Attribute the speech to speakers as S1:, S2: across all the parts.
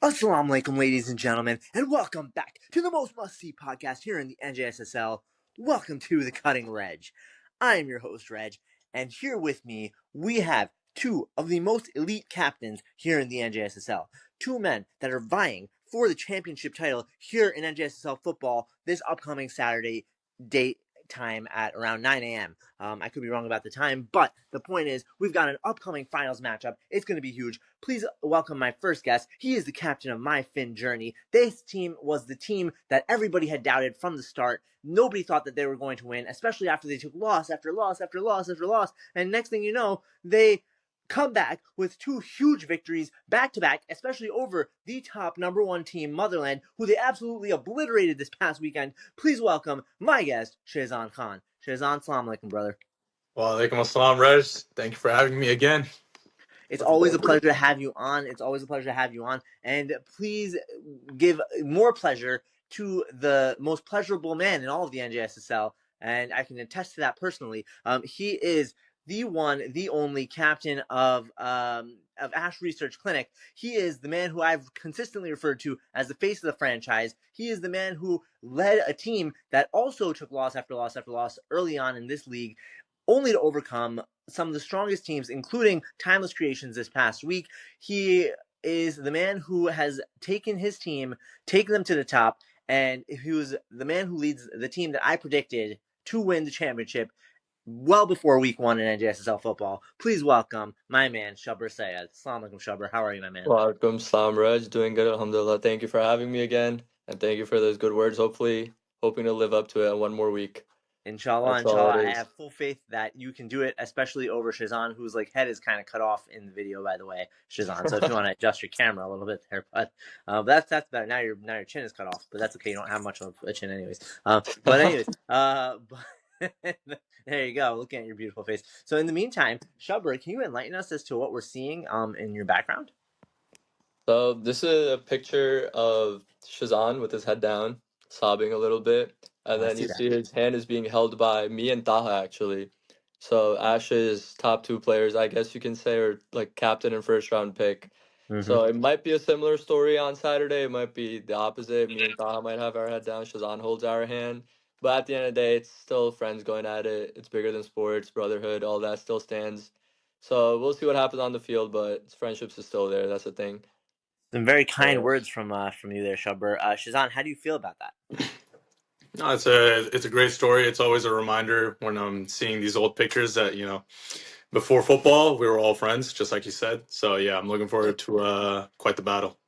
S1: Assalamu alaikum, ladies and gentlemen, and welcome back to the most must-see podcast here in the NJSSL. Welcome to the Cutting Redge. I am your host, Reg, and here with me we have two of the most elite captains here in the NJSSL. Two men that are vying for the championship title here in NJSSL football this upcoming Saturday date time at around 9 a.m. I could be wrong about the time, but the point is we've got an upcoming finals matchup. It's going to be huge. Please welcome my first guest. He is the captain of MyFinJourney. This team was the team that everybody had doubted from the start. Nobody thought that they were going to win, especially after they took loss after loss after loss after loss. And next thing you know, they come back with two huge victories back to back, especially over the top number one team, Motherland, who they absolutely obliterated this past weekend. Please welcome my guest, Shazan Khan. Shazan, salam alaikum, brother.
S2: Wa alaikum assalam, Reg. Thank you for having me again.
S1: It's always a pleasure to have you on. And please give more pleasure to the most pleasurable man in all of the NJSSL, and I can attest to that personally. He is the one, the only captain of Ash Research Clinic. He is the man who I've consistently referred to as the face of the franchise. He is the man who led a team that also took loss after loss after loss early on in this league, only to overcome some of the strongest teams, including Timeless Creations this past week. He is the man who has taken his team, taken them to the top, and he was the man who leads the team that I predicted to win the championship well before week one in NJSSL football. Please welcome my man, Shabbar Sayed. Assalamu alaikum, Shabbar. How are you, my man?
S3: Wa alaikum salam, Reg. Doing good, alhamdulillah. Thank you for having me again, and thank you for those good words. Hoping to live up to it in one more week.
S1: Inshallah,
S3: That's all it
S1: I
S3: is.
S1: have full faith that you can do it, especially over Shazan, whose head is kind of cut off in the video, by the way, Shazan. So if you want to adjust your camera a little bit there, but that's better. Now your chin is cut off, but that's okay. You don't have much of a chin, anyways. There you go. Looking at your beautiful face. So in the meantime, Shabbar, can you enlighten us as to what we're seeing in your background?
S3: So this is a picture of Shazan with his head down, sobbing a little bit, and then you see his hand is being held by me and Taha actually. So Ash's top two players, I guess you can say, are like captain and first round pick. So it might be a similar story on Saturday. It might be the opposite. Me and Taha might have our head down. Shazan holds our hand. But at the end of the day, it's still friends going at it. It's bigger than sports, brotherhood, all that still stands. So we'll see what happens on the field, but friendships is still there. That's the thing.
S1: Some very kind words from you there, Shabbar. Shazan, how do you feel about that?
S2: No, it's a great story. It's always a reminder when I'm seeing these old pictures that before football we were all friends, just like you said. So yeah, I'm looking forward to quite the battle.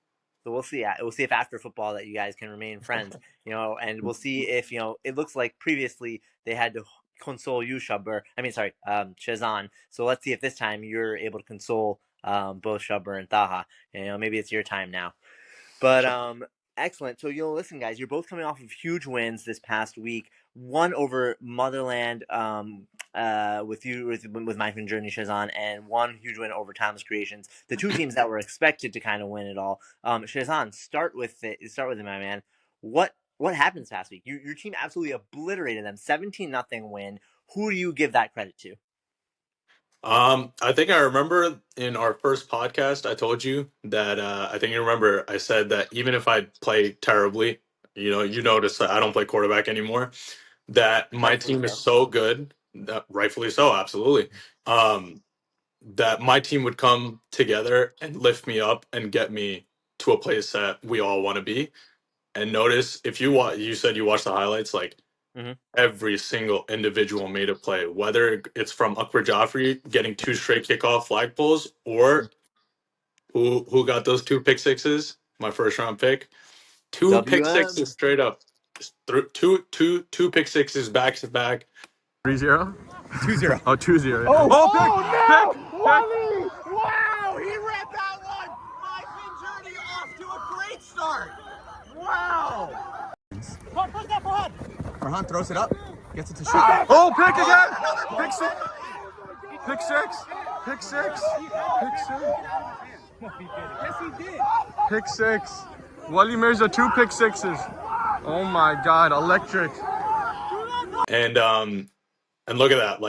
S1: So we'll see. We'll see if after football that you guys can remain friends, and we'll see if it looks like previously they had to console you, Shabbar. Shazan. So let's see if this time you're able to console both Shabbar and Taha. Maybe it's your time now. But excellent. So listen, guys, you're both coming off of huge wins this past week. One over Motherland, with MyFinJourney, Shazan, and one huge win over Timeless Creations. The two teams that were expected to kind of win it all. Shazan, start with it, my man. What happened this past week? Your team absolutely obliterated them. 17-0 win. Who do you give that credit to?
S2: I think I remember in our first podcast I told you that I think you remember I said that even if I play terribly, you notice that I don't play quarterback anymore, that my team is so good, that rightfully so, absolutely. That my team would come together and lift me up and get me to a place that we all want to be. And notice if you said you watched the highlights, every single individual made a play, whether it's from Akbar Joffrey getting two straight kickoff flagpoles, or who got those two pick sixes, my first round pick, two pick sixes straight up, two pick sixes back to back.
S4: 3-0?
S5: 2-0.
S4: Oh, 2-0.
S5: Oh,
S4: Pick!
S5: Wally! Wow, he read that one! MyFinJourney off to a great start! Wow! Farhan throws it up, gets it to Shah.
S4: Oh, pick again! Pick six! Pick six! Pick six! Pick six!
S5: Yes, he did.
S4: Pick six! Wally Mirza, two pick sixes. Oh my god, electric.
S2: And look at that,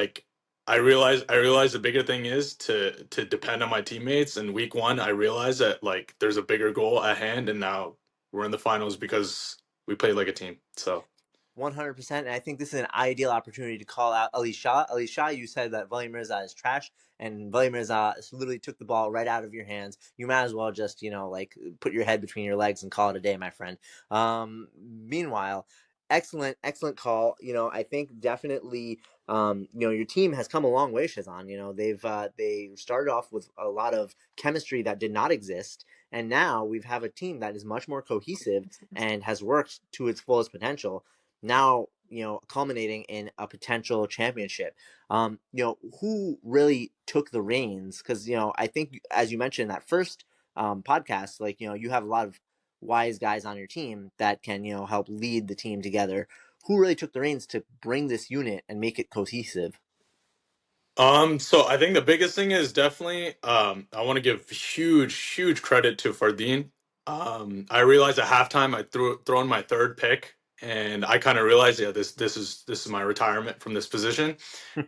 S2: I realized the bigger thing is to depend on my teammates. And week one, I realized that like there's a bigger goal at hand, and now we're in the finals because we played like a team. So
S1: 100%. And I think this is an ideal opportunity to call out Ali Shah. Ali Shah, you said that Wally Mirza is trash, and Wally Mirza literally took the ball right out of your hands. You might as well just, like put your head between your legs and call it a day, my friend. Meanwhile, excellent call. I think definitely, your team has come a long way, Shazan. They started off with a lot of chemistry that did not exist. And now we have a team that is much more cohesive and has worked to its fullest potential, now culminating in a potential championship. Who really took the reins? Because I think, as you mentioned in that first podcast, like you have a lot of wise guys on your team that can help lead the team together. Who really took the reins to bring this unit and make it cohesive?
S2: So I think the biggest thing is definitely I want to give huge credit to Fardine. I realized at halftime I thrown my third pick, and I kind of realized, yeah, this is my retirement from this position.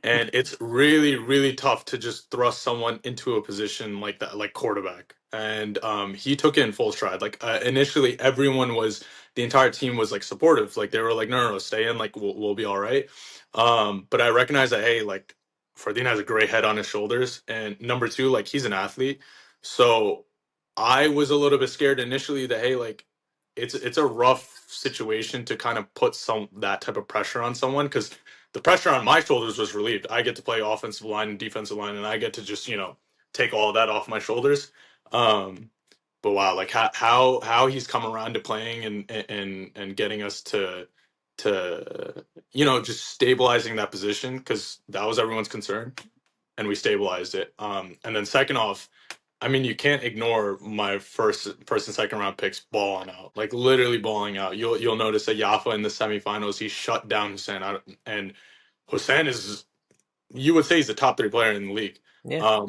S2: And it's really tough to just thrust someone into a position like that, like quarterback. And he took it in full stride. Like initially, the entire team was like supportive. Like they were like, no, stay in. Like we'll be all right. But I recognize that, hey, like Fardine has a great head on his shoulders, and number two, like he's an athlete. So I was a little bit scared initially that, hey, like it's a rough situation to kind of put some that type of pressure on someone, because the pressure on my shoulders was relieved. I get to play offensive line and defensive line, and I get to just take all of that off my shoulders. Um, but wow, like how he's come around to playing and getting us to just stabilizing that position, because that was everyone's concern, and we stabilized it. And then second off, I mean, you can't ignore my first and second round picks balling out, like literally balling out. You'll notice that Yafa in the semifinals, he shut down Hussein, and Hussein is, you would say, he's the top three player in the league.
S1: Yeah.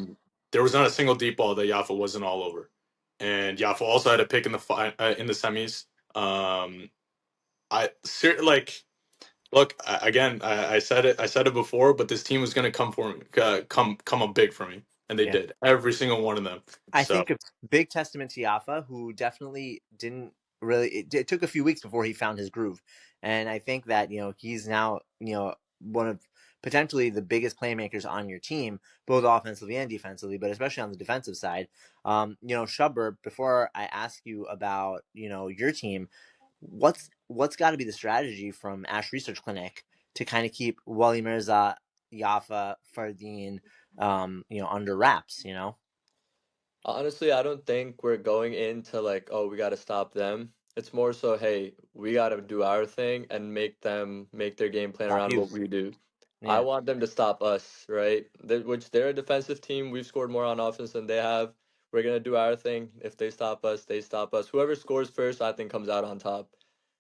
S2: There was not a single deep ball that Yafa wasn't all over, and Yafa also had a pick in in the semis. Like, look, again, I said it. I said it before, but this team was going to come for me, come up big for me, and they
S1: Yeah.
S2: did. Every single one of them.
S1: I
S2: So
S1: think a big testament to Yafa, who definitely didn't really. It took a few weeks before he found his groove, and I think that he's now one of potentially the biggest playmakers on your team, both offensively and defensively, but especially on the defensive side. Shubber, before I ask you about your team, what's got to be the strategy from Ash Research Clinic to kind of keep Wally Mirza, Yafa, Fardine, under wraps?
S3: Honestly, I don't think we're going into like, oh, we got to stop them. It's more so, hey, we got to do our thing and make them make their game plan
S1: Stop
S3: around
S1: you.
S3: what we do. I
S1: Yeah.
S3: want them to stop us, right? Which they're a defensive team. We've scored more on offense than they have. We're gonna do our thing. If they stop us, they stop us. Whoever scores first, I think, comes out on top.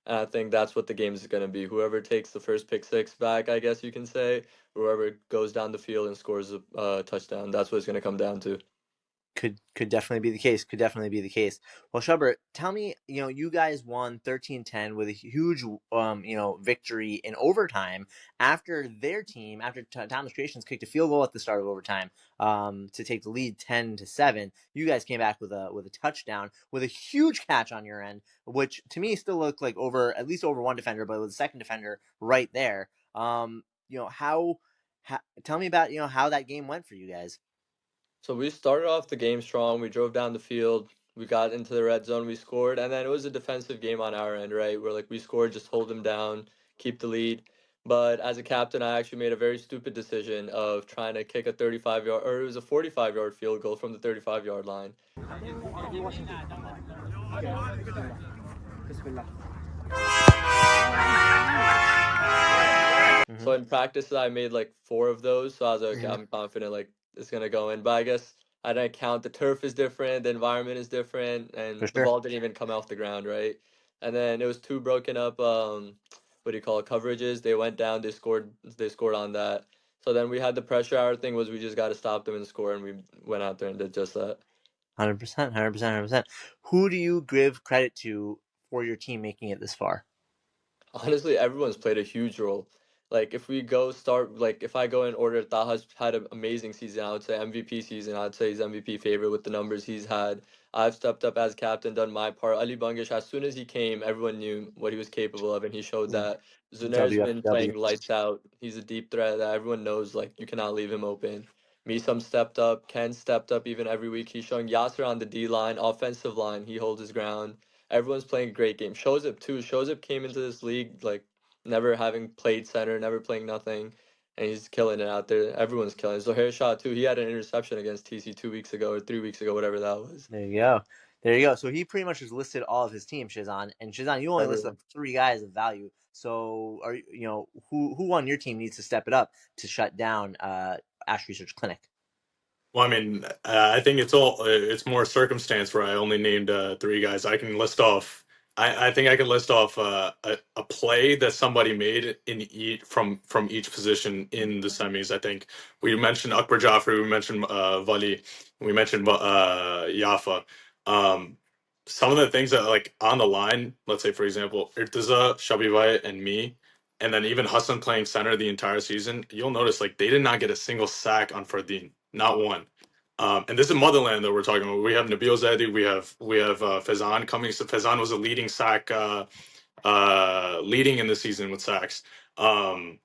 S3: And I think that's what the game is gonna be. Whoever takes the first pick six back, I guess you can say, whoever goes down the field and scores a touchdown, that's what it's gonna come down to.
S1: Could definitely be the case. Could definitely be the case. Well, Shubert, tell me, you guys won 13-10 with a huge, victory in overtime after their team, after Thomas Creations kicked a field goal at the start of overtime, to take the lead 10-7. You guys came back with a touchdown with a huge catch on your end, which to me still looked like at least over one defender, but with a second defender right there. Tell me about how that game went for you guys.
S3: So we started off the game strong. We drove down the field. We got into the red zone. We scored, and then it was a defensive game on our end, right? Where like we scored, just hold them down, keep the lead. But as a captain, I actually made a very stupid decision of trying to kick a 35-yard, or it was a 45-yard field goal from the 35-yard line.
S1: Mm-hmm.
S3: So in practice, I made like four of those. So I was like, okay, I'm confident like it's gonna go in. But I guess I didn't count. The turf is different, the environment is different,
S1: For
S3: and the
S1: sure.
S3: ball didn't even come off the ground, right? And then it was two broken up what do you call it, coverages. They went down, they scored on that. So then we had the pressure. Our thing was we just got to stop them and score, and we went out there and did just that.
S1: 100%, 100%, 100%. Who do you give credit to for your team making it this far?
S3: Honestly, everyone's played a huge role. Like if we go start like if I go in order, Taha's had an amazing season. I would say MVP season. I'd say he's MVP favorite with the numbers he's had. I've stepped up as captain, done my part. Ali Bungish, as soon as he came, everyone knew what he was capable of, and he showed that. Zunair's been
S1: WFW.
S3: playing lights out. He's a deep threat that everyone knows. Like you cannot leave him open. Misam stepped up. Ken stepped up even every week. He's showing Yasser on the D line, offensive line. He holds his ground. Everyone's playing a great game. Shozip too. Shozip came into this league like never having played center, never playing nothing, and he's killing it out there. Everyone's killing. Zohair shot too. He had an interception against TC 2 weeks ago or 3 weeks ago, whatever that was.
S1: There you go. There you go. So he pretty much just listed all of his team, Shazan. And Shazan, you only listed
S3: Everyone.
S1: up 3 guys of value. So are who on your team needs to step it up to shut down Ash Research Clinic?
S2: Well, I mean, I think it's more circumstance where I only named 3 guys. I can list off. I think I can list off a play that somebody made in from each position in the semis. I think we mentioned Akbar Jafri, we mentioned Vali, we mentioned Yafa. Some of the things that like on the line, let's say for example, Irtaza, Shabivai, and me, and then even Hassan playing center the entire season, you'll notice like they did not get a single sack on Fardin, not one. And this is motherland that we're talking about. We have Nabil Zaidi, we have Fezan coming. So Fezan was a leading sack, leading in the season with sacks. Hasnan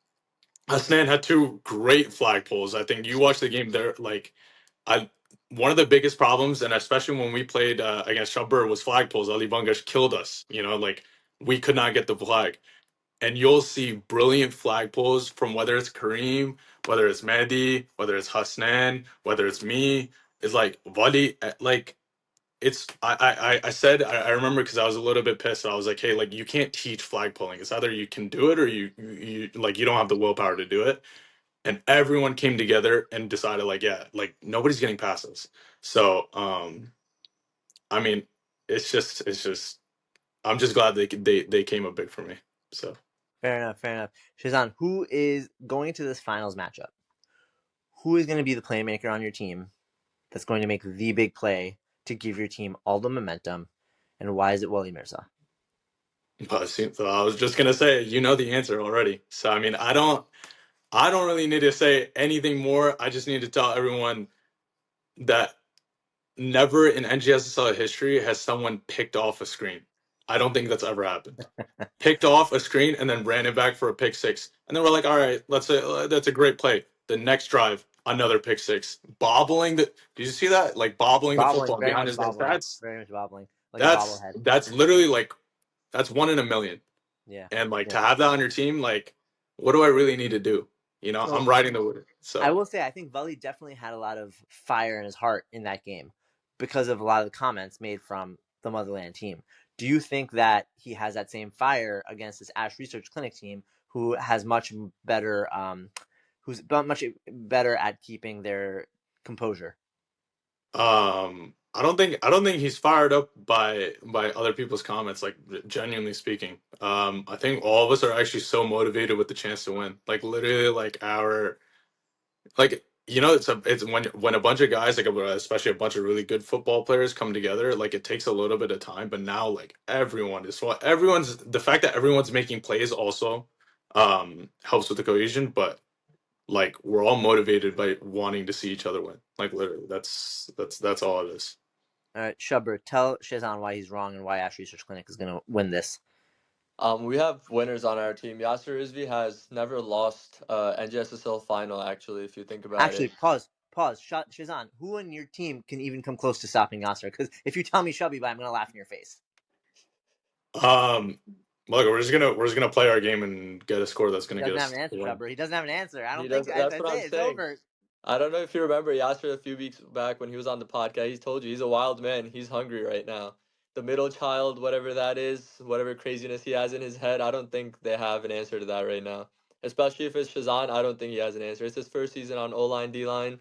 S2: had 2 great flag pulls. I think you watched the game there. Like, I one of the biggest problems, and especially when we played against Shabbar, was flag pulls. Ali Bangash killed us. Like we could not get the flag, and you'll see brilliant flag pulls from whether it's Kareem, whether it's Mehdi, whether it's Hasnan, whether it's me. It's like Wali, like it's I said I remember because I was a little bit pissed. I was like, hey, like you can't teach flag pulling. It's either you can do it or you like you don't have the willpower to do it. And everyone came together and decided like, yeah, like nobody's getting past us. So I mean, it's just I'm just glad they came up big for me. So.
S1: Fair enough. Fair enough. Shazan, who is going into this finals matchup? Who is going to be the playmaker on your team that's going to make the big play to give your team all the momentum? And why is it Wally Mirza?
S2: So I was just gonna say, you know the answer already. So I mean, I don't really need to say anything more. I just need to tell everyone that never in NGSSL history has someone picked off a screen. I don't think that's ever happened. Picked off a screen and then ran it back for a pick six, and then we're like, all right, let's say that's a great play. The next drive, another pick six, bobbling the. Did you see that? Like bobbling the
S1: Bobbling,
S2: football
S1: very
S2: behind
S1: much
S2: his legs.
S1: bobbling,
S2: That's
S1: very much bobbling, like a
S2: that's
S1: bobblehead.
S2: that's literally like that's one in a million.
S1: Yeah.
S2: And like
S1: Yeah.
S2: to have that on your team, like, what do I really need to do?
S1: So
S2: I'm riding the wood.
S1: I
S2: So
S1: will say I think Vali definitely had a lot of fire in his heart in that game because of a lot of the comments made from the Motherland team. Do you think that he has that same fire against this Ash Research Clinic team who has much better, much better at keeping their composure?
S2: I don't think he's fired up by other people's comments, like genuinely speaking. I think all of us are actually so motivated with the chance to win. Like literally like our like it's when a bunch of guys like especially a bunch of really good football players come together, like it takes a little bit of time, but now like everyone's the fact that everyone's making plays also helps with the cohesion, but like we're all motivated by wanting to see each other win. Like literally, that's all it is.
S1: All right, Shubber, tell Shazan why he's wrong and why Ash Research Clinic is going to win this.
S3: We have winners on our team. Yasser Rizvi has never lost NGSSL final. Actually, if you think about
S1: Actually,
S3: it,
S1: pause. Shazan, who on your team can even come close to stopping Yasser? Because if you tell me Shubby, I'm going to laugh in your face.
S2: Um, look, we're just gonna play our game and get a score that's
S1: He
S2: gonna get
S1: doesn't have
S2: us
S1: an answer,
S2: the win.
S1: Shubber. He doesn't have an answer. I
S3: he
S1: don't think
S3: does.
S1: so.
S3: That's
S1: That's
S3: what I'm
S1: it. It's
S3: saying.
S1: over.
S3: I don't know if you remember Yasser a few weeks back when he was on the podcast. He told you he's a wild man. He's hungry right now. The middle child, whatever that is, whatever craziness he has in his head, I don't think they have an answer to that right now. Especially if it's Shazan, I don't think he has an answer. It's his first season on O line, D line.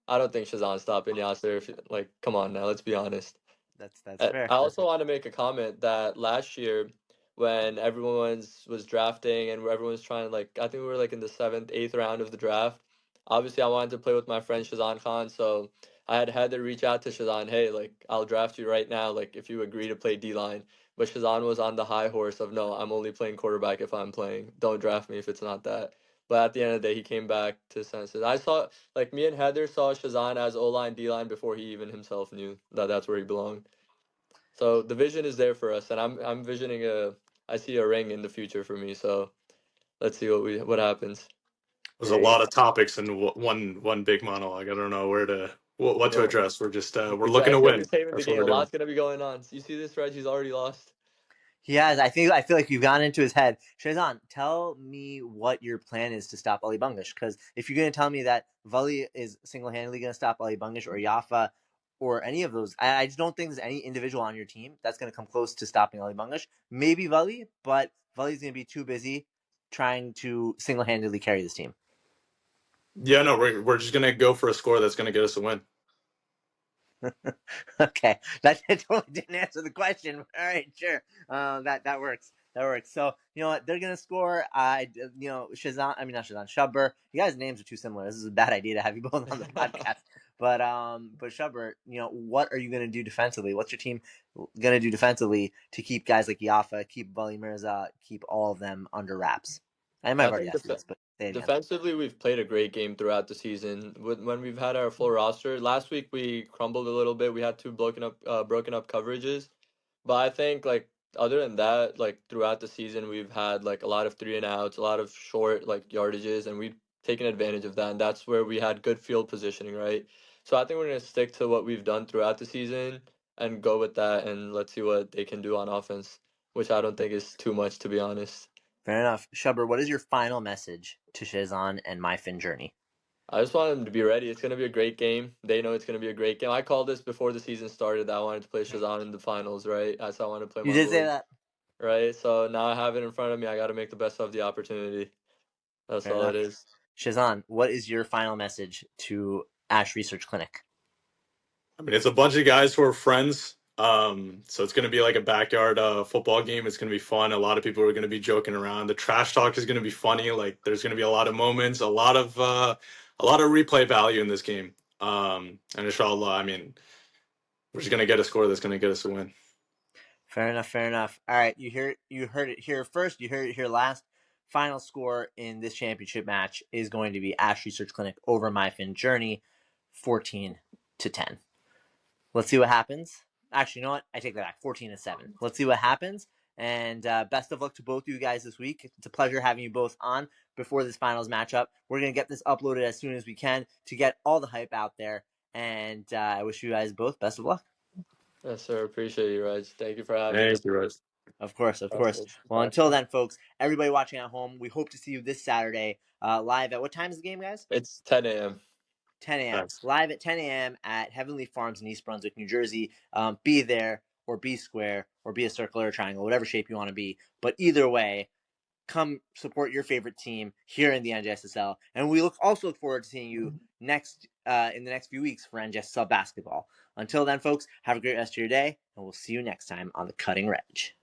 S3: I don't think Shazan's stopping Yasser. Like, come on now, let's be honest.
S1: That's
S3: I
S1: fair.
S3: also want to make a comment that last year, when everyone was drafting and everyone was trying, like, I think we were like in the seventh, eighth round of the draft. Obviously, I wanted to play with my friend Shazan Khan, so I had Heather reach out to Shazan, hey, like, I'll draft you right now, like, if you agree to play D line. But Shazan was on the high horse of, no, I'm only playing quarterback if I'm playing. Don't draft me if it's not that. But at the end of the day, he came back to senses. I saw, like, me and Heather saw Shazan as O-line, D-line before he even himself knew that that's where he belonged. So the vision is there for us, and I'm visioning I see a ring in the future for me. So let's see what happens.
S2: There's a lot of topics in one big monologue. I don't know what to
S3: Yeah,
S2: address. We're just we're looking to
S3: exactly. I'm
S2: win.
S3: just saving the
S2: That's what
S3: game.
S2: we're
S3: A
S2: doing.
S3: lot's gonna be going on. You see this, Reg? He's already lost.
S1: He has. I feel like you've gone into his head. Shazan, tell me what your plan is to stop Ali Bungish. Because if you're going to tell me that Vali is single-handedly going to stop Ali Bungish or Yafa or any of those, I just don't think there's any individual on your team that's going to come close to stopping Ali Bungish. Maybe Vali, but Vali's going to be too busy trying to single-handedly carry this team.
S2: Yeah, no, we're just gonna go for a score that's gonna get us a win.
S1: Okay, that totally didn't answer the question. All right, sure. That works. That works. So you know what? They're gonna score. Shazan. I mean, not Shazan. Shubber. You guys' names are too similar. This is a bad idea to have you both on the podcast. But Shubber, what are you gonna do defensively? What's your team gonna do defensively to keep guys like Yafa, keep Vali Mirza, keep all of them under wraps? I might have
S3: I
S1: already
S3: think
S1: asked you this, but say it again.
S3: defensively, we've played a great game throughout the season. When we've had our full roster, last week we crumbled a little bit. We had two broken up coverages, but I think like other than that, like throughout the season, we've had like a lot of 3-and-outs, a lot of short like yardages, and we've taken advantage of that. And that's where we had good field positioning, right? So I think we're gonna stick to what we've done throughout the season and go with that, and let's see what they can do on offense, which I don't think is too much to be honest.
S1: Fair enough. Shubber, what is your final message to Shazan and MyFinJourney?
S3: I just want them to be ready. It's going to be a great game. They know it's going to be a great game. I called this before the season started that I wanted to play Shazan in the finals, right? That's how I wanted to play
S1: You
S3: my
S1: did say
S3: boy,
S1: that.
S3: right? So now I have it in front of me. I got to make the best of the opportunity. That's
S1: Fair
S3: all it
S1: enough.
S3: is.
S1: Shazan, what is your final message to Ash Research Clinic?
S2: I mean, it's a bunch of guys who are friends. So it's going to be like a backyard football game. It's going to be fun. A lot of people are going to be joking around. The trash talk is going to be funny. Like there's going to be a lot of moments, a lot of replay value in this game. And inshallah, I mean, we're just going to get a score that's going to get us a win.
S1: Fair enough. Fair enough. All right, you heard it here first. You heard it here last. Final score in this championship match is going to be Ash Research Clinic over MyFinJourney, 14-10. Let's see what happens. Actually, you know what? I take that back. 14-7. Let's see what happens. And best of luck to both of you guys this week. It's a pleasure having you both on before this finals matchup. We're going to get this uploaded as soon as we can to get all the hype out there. And I wish you guys both best of luck.
S3: Yes, sir. Appreciate you, Raj. Thank you for having me.
S2: Thank you, Rose.
S1: Of course, of course.
S3: Awesome.
S1: Well, until then, folks, everybody watching at home, we hope to see you this Saturday live at what time is the game, guys?
S3: It's 10 a.m.
S1: 10 a.m.
S2: Thanks.
S1: Live at 10 a.m. at Heavenly Farms in East Brunswick, New Jersey. Be there or be square or be a circle or a triangle, whatever shape you want to be. But either way, come support your favorite team here in the NJSSL. And we also look forward to seeing you next in the next few weeks for NJSSL basketball. Until then, folks, have a great rest of your day, and we'll see you next time on the Cutting Redge.